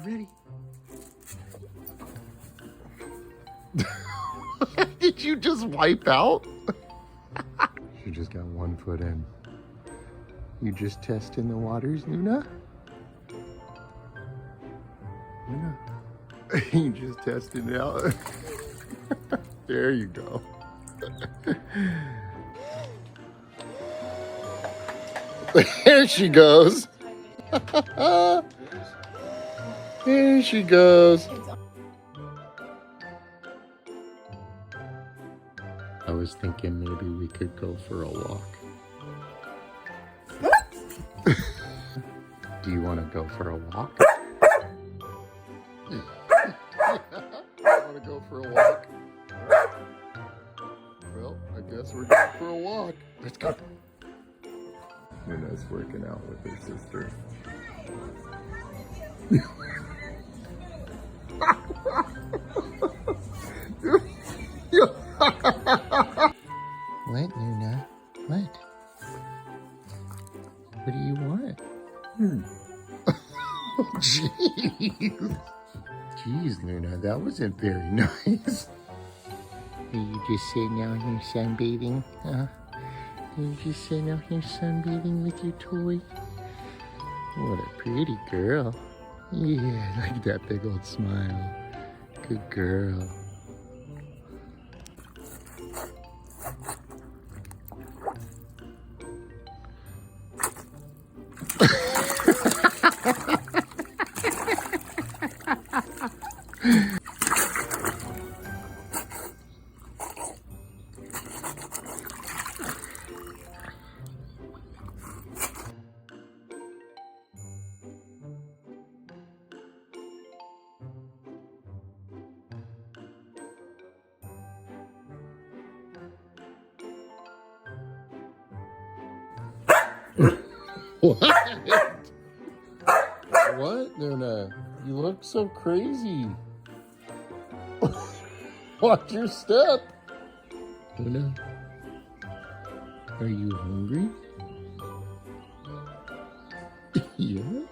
ready? Did you just wipe out? You just got 1 foot in. You just testing the waters, Luna? Luna? You just testing it out? There you go. There she goes. There she goes. I was thinking maybe we could go for a walk. Do you want to go for a walk? Want to go for a walk? Well, I guess we're going for a walk. Let's go. Luna's working out with her sister. What, Luna? What? What do you want? Jeez. Jeez, Luna, that wasn't very nice. Are you just sitting out here sunbathing? Huh? Are you just sitting out here sunbathing with your toy? What a pretty girl. Yeah, like that big old smile. Good girl. What? What, Luna? You look so crazy. Watch your step. Luna, are you hungry? Yeah?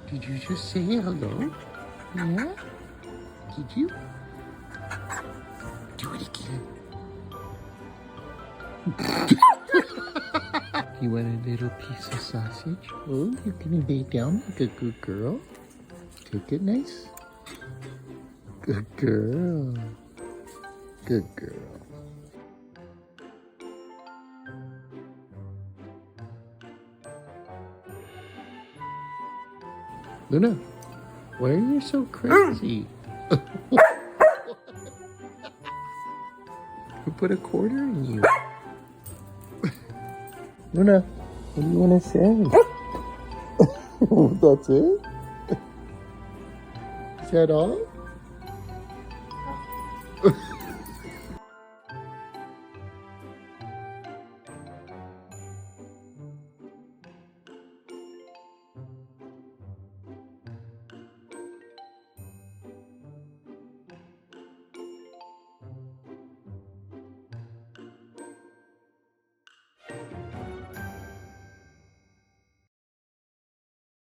Did you just say hello? Yeah? Did you? Do it again. You want a little piece of sausage? Oh, you're gonna lay down like a good girl. Take it nice. Good girl. Good girl. Luna, why are you so crazy? Who put a quarter in you? Luna, what do you want to say? That's it? Is that all?